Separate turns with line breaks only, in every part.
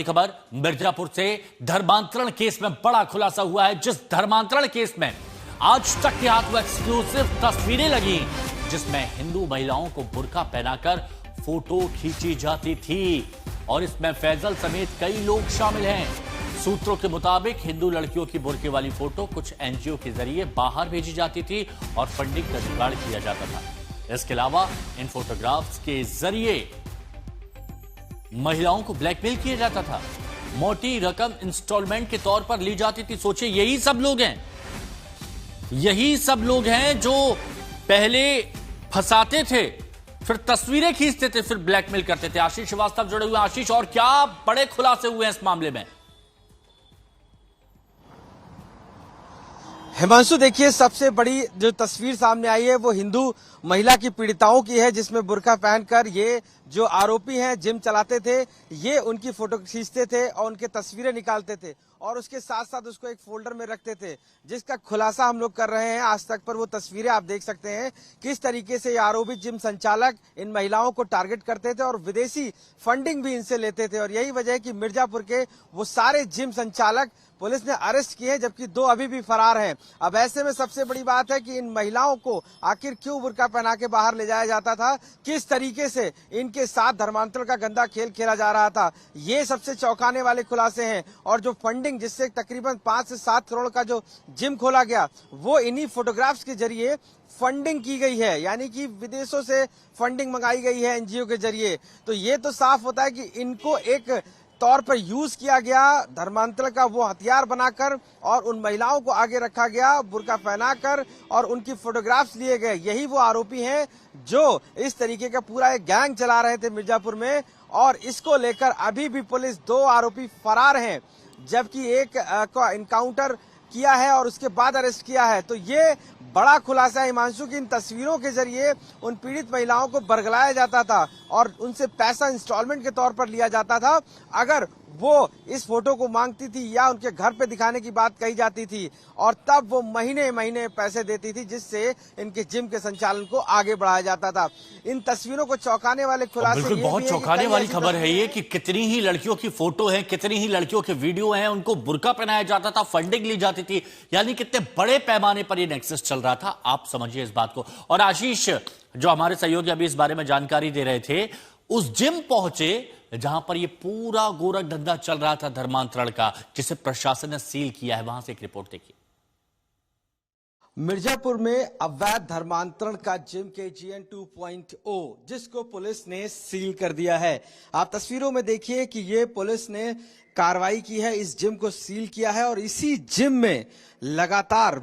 खबर मिर्जापुर से धर्मांतरण केस में बड़ा खुलासा हुआ है। जिस धर्मांतरण केस में आज तक के हाथ में एक्सक्लूसिव तस्वीरें लगी, जिसमें हिंदू महिलाओं को बुर्का पहनाकर फोटो खींची जाती थी और इसमें फैजल समेत कई लोग शामिल हैं। सूत्रों के मुताबिक हिंदू लड़कियों की बुर्के वाली फोटो कुछ एनजीओ के जरिए बाहर भेजी जाती थी और फंडिंग का जुगाड़ किया जाता था। इसके अलावा इन फोटोग्राफ्स के जरिए महिलाओं को ब्लैकमेल किया जाता था। मोटी रकम इंस्टॉलमेंट के तौर पर ली जाती थी। सोचिए, यही सब लोग हैं जो पहले फंसाते थे, फिर तस्वीरें खींचते थे, फिर ब्लैकमेल करते थे। आशीष श्रीवास्तव जुड़े हुए। आशीष, और क्या बड़े खुलासे हुए हैं इस मामले में?
हिमांशु, देखिए, सबसे बड़ी जो तस्वीर सामने आई है वो हिंदू महिला की पीड़िताओं की है, जिसमें बुर्का पहनकर ये जो आरोपी हैं जिम चलाते थे, ये उनकी फोटो खींचते थे और उनके तस्वीरें निकालते थे और उसके साथ साथ उसको एक फोल्डर में रखते थे, जिसका खुलासा हम लोग कर रहे हैं आज तक पर। वो तस्वीरें आप देख सकते हैं किस तरीके से ये आरोपी जिम संचालक इन महिलाओं को टारगेट करते थे और विदेशी फंडिंग भी इनसे लेते थे। और यही वजह है कि मिर्जापुर के वो सारे जिम संचालक पुलिस ने अरेस्ट किए हैं, जबकि 2 अभी भी फरार हैं। अब ऐसे में सबसे बड़ी बात है कि इन महिलाओं को आखिर क्यों बुर्का पहना के बाहर ले जाया जाता था, किस तरीके से इनके साथ धर्मांतरण का गंदा खेल खेला जा रहा था, ये सबसे चौंकाने वाले खुलासे हैं। और जो फंडिंग, जिससे तकरीबन 5 से 7 करोड़ का जो जिम खोला गया, वो इन्हीं फोटोग्राफ्स के जरिए फंडिंग की गई है, यानी कि विदेशों से फंडिंग मंगाई गई है एनजीओ के जरिए। तो ये तो साफ होता है कि इनको एक तौर पर यूज किया गया, धर्मांतरण का वो हथियार बनाकर, और उन महिलाओं को आगे रखा गया बुर्का पहनाकर और उनकी फोटोग्राफ्स लिए गए। यही वो आरोपी हैं जो इस तरीके का पूरा एक गैंग चला रहे थे मिर्जापुर में। और इसको लेकर अभी भी पुलिस 2 आरोपी फरार हैं, जबकि एक को इनकाउंटर किया है और उसके बाद अरेस्ट किया है। तो ये बड़ा खुलासा है हिमांशु की इन तस्वीरों के जरिए उन पीड़ित महिलाओं को बरगलाया जाता था और उनसे पैसा इंस्टॉलमेंट के तौर पर लिया जाता था। अगर वो इस फोटो को मांगती थी या उनके घर पे दिखाने की बात कही जाती थी, और तब वो महीने महीने पैसे देती थी, जिससे इनके जिम के संचालन को आगे बढ़ाया जाता था। इन तस्वीरों को चौंकाने वाले खुलासे,
बिल्कुल बहुत चौंकाने वाली खबर है ये कि कितनी ही लड़कियों की फोटो है, कितनी ही लड़कियों के वीडियो हैं, उनको बुर्का पहनाया जाता था, फंडिंग ली जाती थी, यानी कितने बड़े पैमाने पर ये नेक्सस चल रहा था। आप समझिए इस बात को। और आशीष, जो हमारे सहयोगी अभी इस बारे में जानकारी दे रहे थे, उस जिम पहुंचे जहां पर ये पूरा गोरख धंधा चल रहा था धर्मांतरण का, जिसे प्रशासन ने सील किया है। वहां से एक रिपोर्ट देखिए।
मिर्जापुर में अवैध धर्मांतरण का जिम KGN 2.0, जिसको पुलिस ने सील कर दिया है। आप तस्वीरों में देखिए कि ये पुलिस ने कार्रवाई की है, इस जिम को सील किया है और इसी जिम में लगातार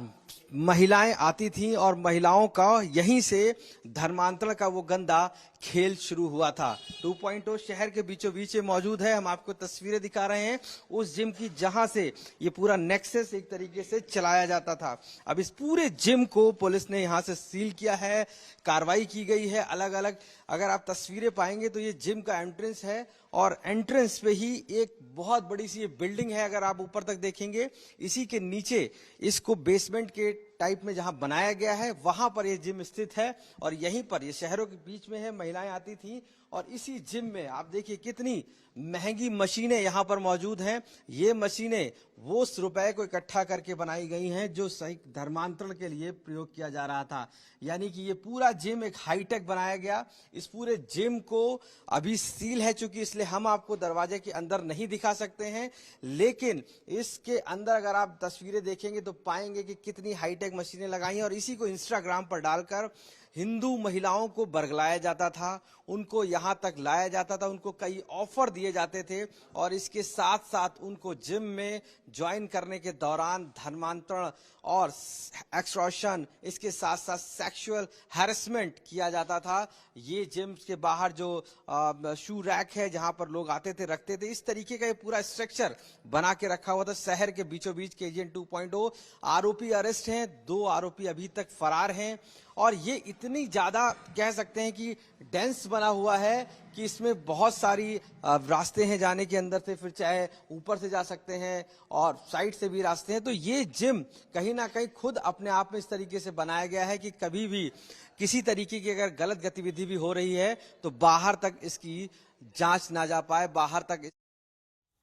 महिलाएं आती थीं और महिलाओं का यहीं से धर्मांतरण का वो गंदा खेल शुरू हुआ था। 2.0 शहर के बीचों बीच मौजूद है। हम आपको तस्वीरें दिखा रहे हैं उस जिम की, जहां से ये पूरा नेक्सस एक तरीके से चलाया जाता था। अब इस पूरे जिम को पुलिस ने यहां से सील किया है, कार्रवाई की गई है अलग अलग। अगर आप तस्वीरें पाएंगे तो ये जिम का एंट्रेंस है और एंट्रेंस पे ही एक बहुत बड़ी सी ये बिल्डिंग है। अगर आप ऊपर तक देखेंगे, इसी के नीचे इसको बेसमेंट के टाइप में जहां बनाया गया है, वहां पर ये जिम स्थित है और यहीं पर ये शहरों के बीच में है। महिलाएं आती थी और इसी जिम में आप देखिए कितनी महंगी मशीनें यहां पर मौजूद हैं। ये मशीनें वो रुपए को इकट्ठा करके बनाई गई हैं जो सही धर्मांतरण के लिए प्रयोग किया जा रहा था। यानी कि ये पूरा जिम एक हाईटेक बनाया गया। इस पूरे जिम को अभी सील है चूंकि, इसलिए हम आपको दरवाजे के अंदर नहीं दिखा सकते हैं, लेकिन इसके अंदर अगर आप तस्वीरें देखेंगे तो पाएंगे कि कितनी हाईटेक मशीनें लगाई हैं और इसी को इंस्टाग्राम पर डालकर हिंदू महिलाओं को बरगलाया जाता था, उनको यहां तक लाया जाता था, उनको कई ऑफर दिए जाते थे और इसके साथ साथ उनको जिम में ज्वाइन करने के दौरान धर्मांतरण और एक्सटॉर्शन, इसके साथ साथ सेक्सुअल हैरेसमेंट किया जाता था। ये जिम के बाहर जो शू रैक है जहां पर लोग आते थे रखते थे, इस तरीके का ये पूरा स्ट्रक्चर बना के रखा हुआ था शहर के बीचों बीच। KGN 2.0 आरोपी अरेस्ट हैं, 2 आरोपी अभी तक फरार हैं और ये इतनी ज्यादा कह सकते हैं कि डेंस बना हुआ है कि इसमें बहुत सारी रास्ते हैं जाने के अंदर से, फिर चाहे ऊपर से जा सकते हैं और साइड से भी रास्ते हैं। तो ये जिम कहीं ना कहीं खुद अपने आप में इस तरीके से बनाया गया है कि कभी भी किसी तरीके की अगर गलत गतिविधि भी हो रही है तो बाहर तक इसकी जांच ना जा पाए, बाहर तक